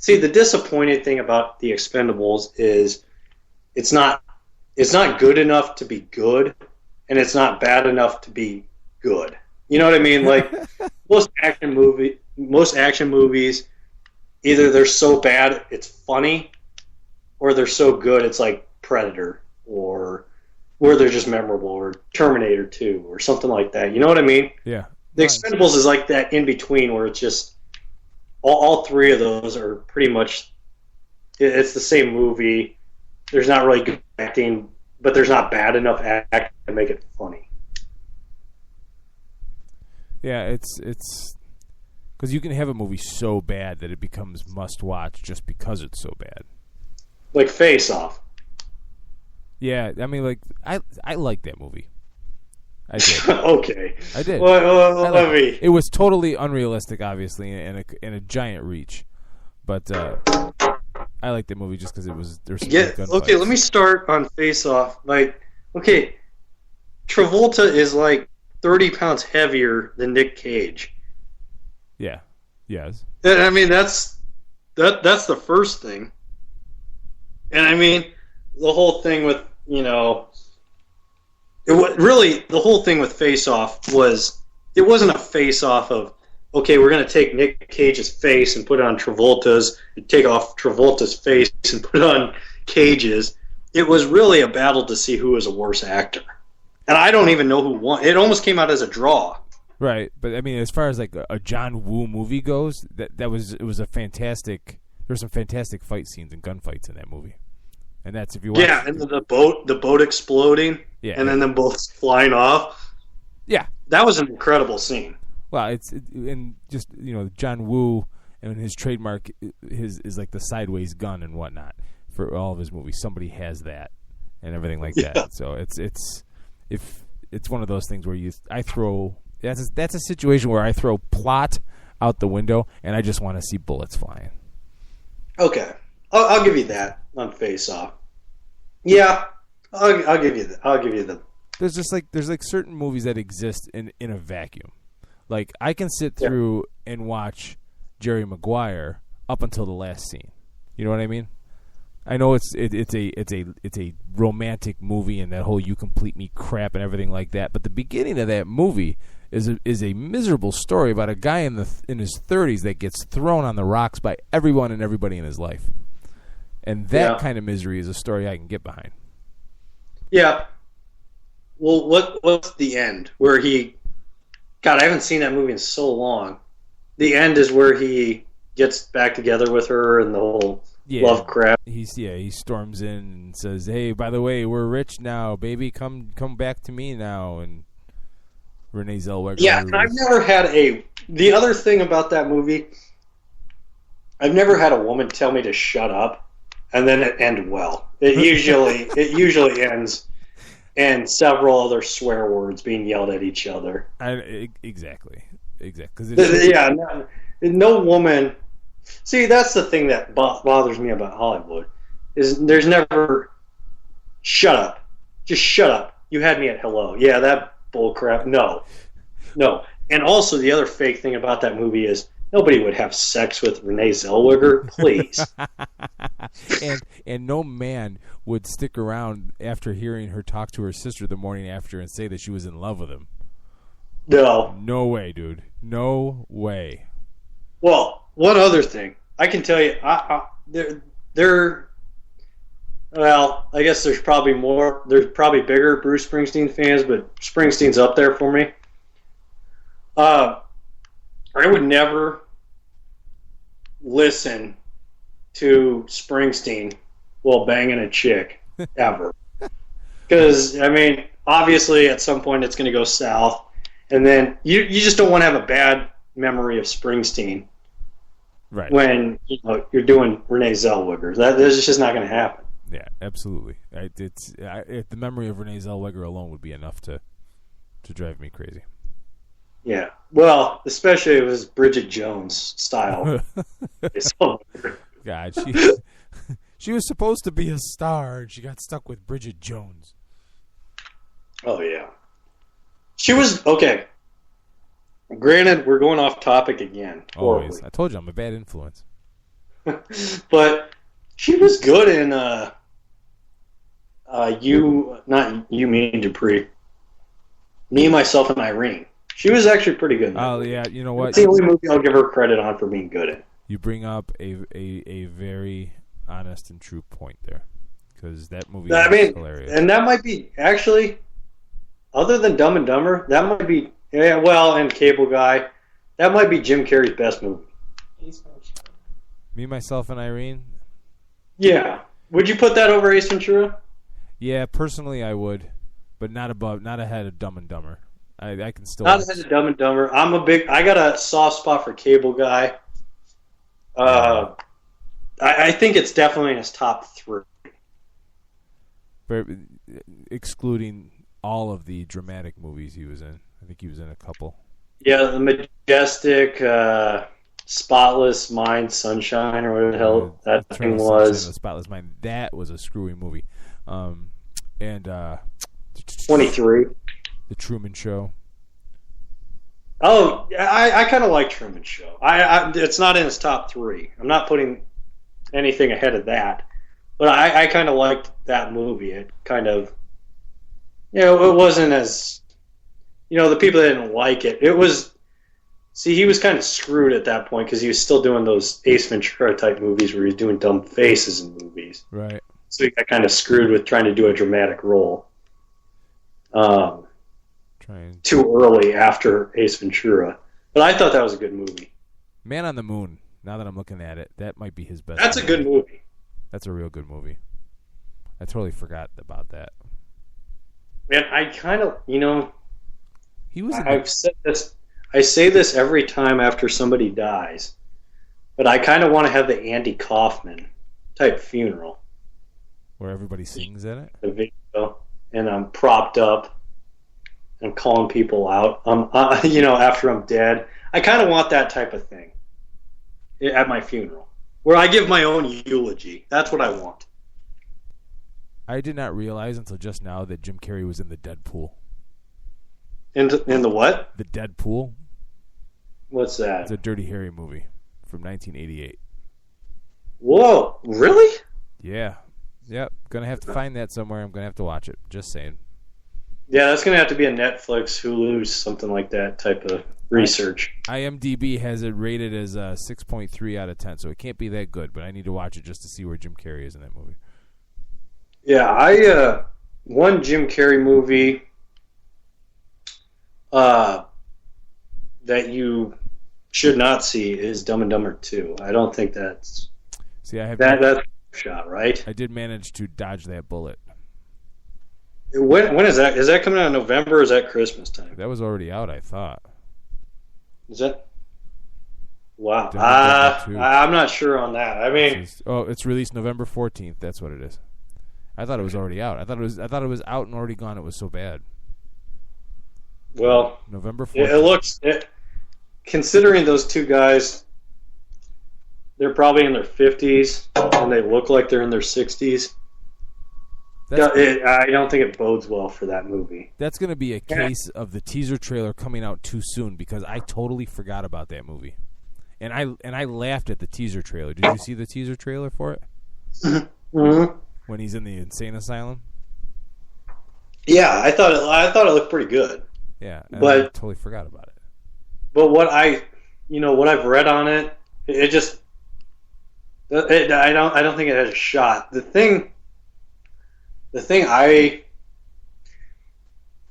See, the disappointing thing about The Expendables is it's not good enough to be good, and it's not bad enough to be good. You know what I mean? Like most action movies, either they're so bad it's funny, or they're so good it's like Predator, or where they're just memorable, or Terminator 2, or something like that. You know what I mean? Yeah. The Expendables is like that in between, where it's just all three of those are pretty much, it's the same movie. There's not really good acting, but there's not bad enough acting to make it funny. Yeah, it's because you can have a movie so bad that it becomes must-watch just because it's so bad. Like Face Off. Yeah, I mean, like I like that movie. I did. Okay. I did. It was totally unrealistic, obviously, and a giant reach. But I liked the movie just because there's some good gunfights. Okay, let me start on Face Off. Like, okay, Travolta is like 30 pounds heavier than Nick Cage. Yeah. Yes. And, I mean, that's the first thing. And I mean, the whole thing with, the whole thing with Face Off it wasn't a face off of, okay, we're going to take Nick Cage's face and put it on Travolta's, and take off Travolta's face and put it on Cage's. It was really a battle to see who was a worse actor. And I don't even know who won. It almost came out as a draw. Right, but I mean, as far as like a John Woo movie goes, it was a fantastic. There's some fantastic fight scenes and gunfights in that movie, and that's if you watch. Yeah, and the boat exploding, and then them both flying off. Yeah, that was an incredible scene. Well, and just John Woo and his trademark is like the sideways gun and whatnot for all of his movies. Somebody has that and everything like that. So it's one of those things where I throw. That's a situation where I throw plot out the window and I just want to see bullets flying. Okay, I'll give you that on Face Off. Yeah, I'll give you that. I'll give you the. There's certain movies that exist in a vacuum. Like I can sit through and watch Jerry Maguire up until the last scene. You know what I mean? I know it's a romantic movie and that whole "you complete me" crap and everything like that. But the beginning of that movie is a miserable story about a guy in his 30s that gets thrown on the rocks by everyone and everybody in his life, and that kind of misery is a story I can get behind. Yeah. Well, what's the end where he? God, I haven't seen that movie in so long. The end is where he gets back together with her and the whole love crap. He storms in and says, "Hey, by the way, we're rich now, baby. Come back to me now." And Renee Zellweger. Yeah, and I've never had the other thing about that movie, I've never had a woman tell me to shut up and then it end well. It usually ends and several other swear words being yelled at each other. Exactly. No woman. See, that's the thing that bothers me about Hollywood is there's never shut up. Just shut up. You had me at hello. Yeah, that bull crap. No. And also the other fake thing about that movie is nobody would have sex with Renee Zellweger, please. and no man would stick around after hearing her talk to her sister the morning after and say that she was in love with him. No way, dude. No way. Well, one other thing I can tell you, well, I guess there's probably more. There's probably bigger Bruce Springsteen fans, but Springsteen's up there for me. I would never listen to Springsteen while banging a chick ever, because I mean, obviously, at some point it's going to go south, and then you just don't want to have a bad memory of Springsteen. Right. When you're doing Renee Zellweger, that's just not going to happen. Yeah, absolutely. The memory of Renee Zellweger alone would be enough to drive me crazy. Yeah, well, especially if it was Bridget Jones style. God, she was supposed to be a star, and she got stuck with Bridget Jones. Oh yeah, she was okay. Granted, we're going off topic again. Always. I told you I'm a bad influence. But she was good in not you, me and Dupree. Me, Myself, and Irene. She was actually pretty good. Oh yeah, you know what? It's the only movie I'll give her credit on for being good in. You bring up a very honest and true point there, because that movie is hilarious. And that might be actually, other than Dumb and Dumber, that might be and Cable Guy, that might be Jim Carrey's best movie. Me, Myself, and Irene. Yeah, would you put that over Ace Ventura? Yeah, personally, I would, but not ahead of Dumb and Dumber. I can still not ahead of Dumb and Dumber. I got a soft spot for Cable Guy. I think it's definitely in his top 3. But excluding all of the dramatic movies he was in. I think he was in a couple. Yeah, The Majestic, Spotless Mind, Sunshine, or whatever the hell that thing was. The Spotless Mind. That was a screwy movie. And 23. The Truman Show. Oh, I kind of like Truman Show. It's not in his top 3. I'm not putting anything ahead of that. But I kind of liked that movie. It kind of, it wasn't as, the people that didn't like it. It was, he was kind of screwed at that point because he was still doing those Ace Ventura type movies where he was doing dumb faces in movies. Right. So he got kind of screwed with trying to do a dramatic role. Too early after Ace Ventura. But I thought that was a good movie. Man on the Moon, now that I'm looking at it, that might be his best That's movie. A good movie. That's a real good movie. I totally forgot about that. Man, I kind of, he was. I've said this. I say this every time after somebody dies, but I kind of want to have the Andy Kaufman type funeral, where everybody sings in it. The video, and I'm propped up and calling people out. After I'm dead, I kind of want that type of thing at my funeral, where I give my own eulogy. That's what I want. I did not realize until just now that Jim Carrey was in the Deadpool. In the what? The Deadpool. What's that? It's a Dirty Harry movie from 1988. Whoa, really? Yeah. Yep. Gonna have to find that somewhere. I'm gonna have to watch it. Just saying. Yeah, that's gonna have to be a Netflix, Hulu, something like that type of research. IMDb has it rated as 6.3 out of 10, so it can't be that good. But I need to watch it just to see where Jim Carrey is in that movie. Yeah, one Jim Carrey movie that you should not see is Dumb and Dumber 2. I don't think that's... See, I have that's a shot, right? I did manage to dodge that bullet. When is that? Is that coming out in November or is that Christmas time? That was already out, I thought. Is that? Wow. I'm not sure on that. I mean... it's released November 14th. That's what it is. I thought it was already out. I thought it was out and already gone. It was so bad. Well, November 14th. It looks... considering those two guys, they're probably in their 50s, and they look like they're in their 60s. I don't think it bodes well for that movie. That's going to be a case of the teaser trailer coming out too soon, because I totally forgot about that movie. And I laughed at the teaser trailer. Did you see the teaser trailer for it? Mm-hmm. When he's in the insane asylum? Yeah, I thought it looked pretty good. Yeah, but I totally forgot about it. But what I've read on it, I don't think it has a shot.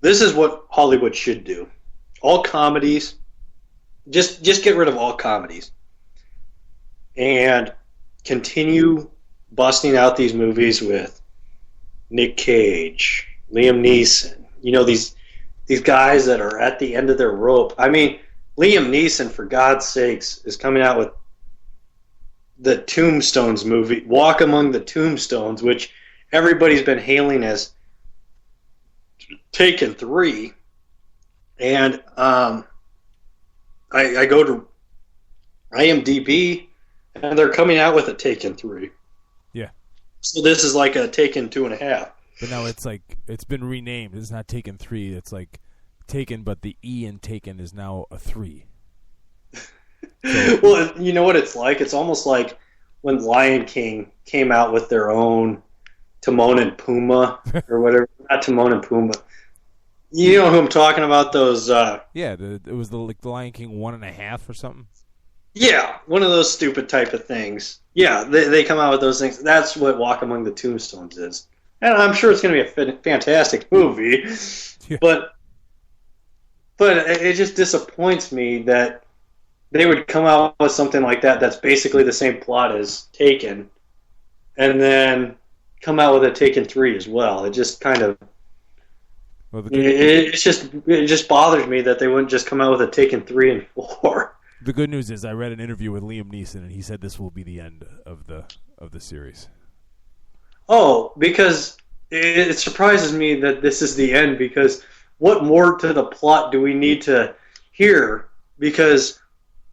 This is what Hollywood should do. All comedies, just get rid of all comedies and continue busting out these movies with Nick Cage, Liam Neeson. These guys that are at the end of their rope. I mean, Liam Neeson, for God's sakes, is coming out with the Tombstones movie, Walk Among the Tombstones, which everybody's been hailing as Taken 3. And I go to IMDb, and they're coming out with a Taken 3. Yeah. So this is like a Taken 2.5. But now it's been renamed. It's not Taken 3. It's like Taken, but the E in Taken is now a 3. Well, you know what it's like? It's almost like when Lion King came out with their own Timon and Pumbaa or whatever. Not Timon and Pumbaa. You know who I'm talking about? Those. It was the Lion King 1.5 or something. Yeah, one of those stupid type of things. Yeah, they come out with those things. That's what Walk Among the Tombstones is, and I'm sure it's going to be a fantastic movie. Yeah. But it just disappoints me that they would come out with something like that that's basically the same plot as Taken, and then come out with a Taken 3 as well. It just kind of it just bothers me that they wouldn't just come out with a Taken 3 and 4. The good news is I read an interview with Liam Neeson, and he said this will be the end of the series. Oh, because it surprises me that this is the end, because what more to the plot do we need to hear? Because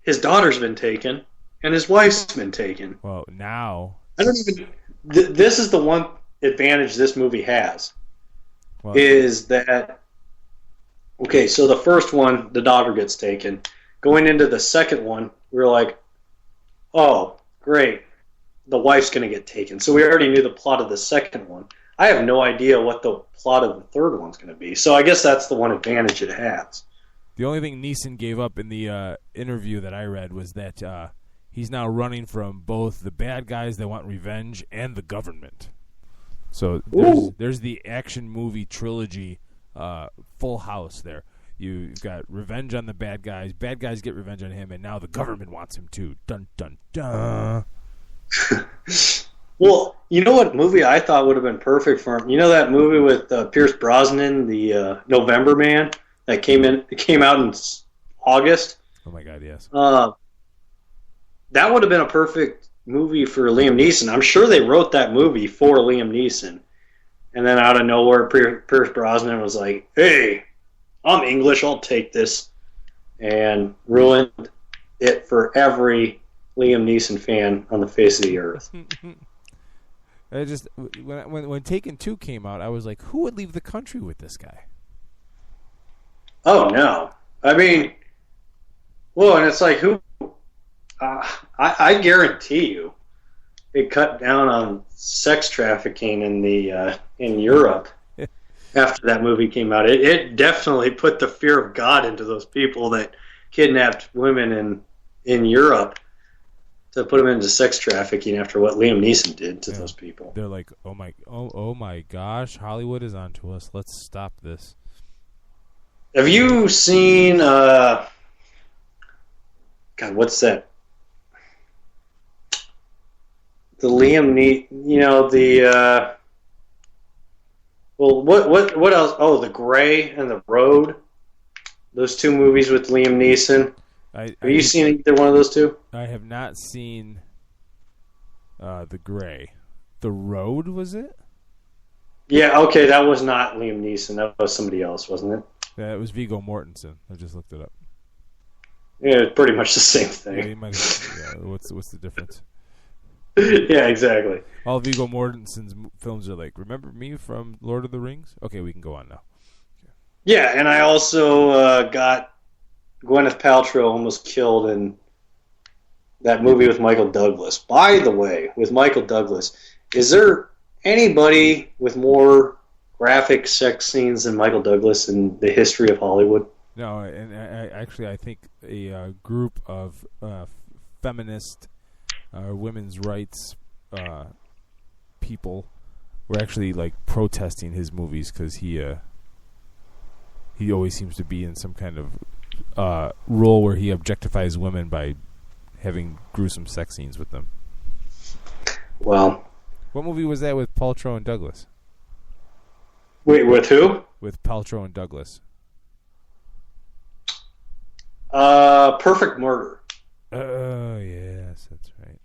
his daughter's been taken, and his wife's been taken. Well, now... I don't even... This is the one advantage this movie has, is that... Okay, so the first one, the daughter gets taken. Going into the second one, we were like, oh, great, the wife's going to get taken. So we already knew the plot of the second one. I have no idea what the plot of the third one's going to be. So I guess that's the one advantage it has. The only thing Neeson gave up in the interview that I read was that he's now running from both the bad guys that want revenge and the government. So there's the action movie trilogy full house there. You've got revenge on the bad guys get revenge on him, and now the government wants him too. Dun, dun, dun. Well, you know what movie I thought would have been perfect for him? You know that movie with Pierce Brosnan, the November Man, that came out in August? Oh my God, yes. That would have been a perfect movie for Liam Neeson. I'm sure they wrote that movie for Liam Neeson. And then out of nowhere, Pierce Brosnan was like, hey, I'm English, I'll take this, and ruined it for every Liam Neeson fan on the face of the earth. I just when Taken 2 came out, I was like, who would leave the country with this guy? Oh no! I mean, well, and it's like who? I guarantee you, it cut down on sex trafficking in Europe. After that movie came out, it definitely put the fear of God into those people that kidnapped women in Europe to put them into sex trafficking after what Liam Neeson did to those people. They're like, oh my gosh, Hollywood is onto us. Let's stop this. Have you seen God, what's that? The Liam Neeson, well, what else? Oh, The Gray and The Road. Those two movies with Liam Neeson. Have you seen either one of those two? I have not seen The Gray. The Road, was it? Yeah, okay, that was not Liam Neeson. That was somebody else, wasn't it? Yeah, it was Viggo Mortensen. I just looked it up. Yeah, it's pretty much the same thing. What's the difference? Yeah, exactly. All Viggo Mortensen's films are like, remember me from Lord of the Rings? Okay, we can go on now. Yeah, and I also got Gwyneth Paltrow almost killed in that movie with Michael Douglas. By the way, with Michael Douglas, is there anybody with more graphic sex scenes than Michael Douglas in the history of Hollywood? No, and I think a group of feminist women's rights people were actually like protesting his movies because he always seems to be in some kind of role where he objectifies women by having gruesome sex scenes with them. Well, what movie was that with Paltrow and Douglas? Wait, with who? With Paltrow and Douglas. Perfect Murder. Oh, yes, that's right.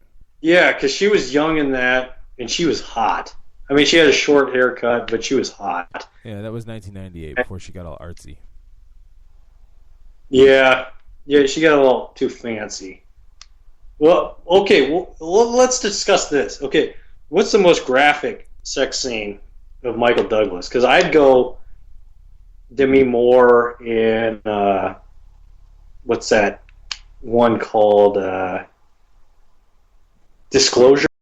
Yeah, because she was young in that, and she was hot. I mean, she had a short haircut, but she was hot. Yeah, that was 1998, before she got all artsy. Yeah, she got a little too fancy. Well, okay, well, let's discuss this. Okay, what's the most graphic sex scene of Michael Douglas? Because I'd go Demi Moore in, what's that one called? disclosure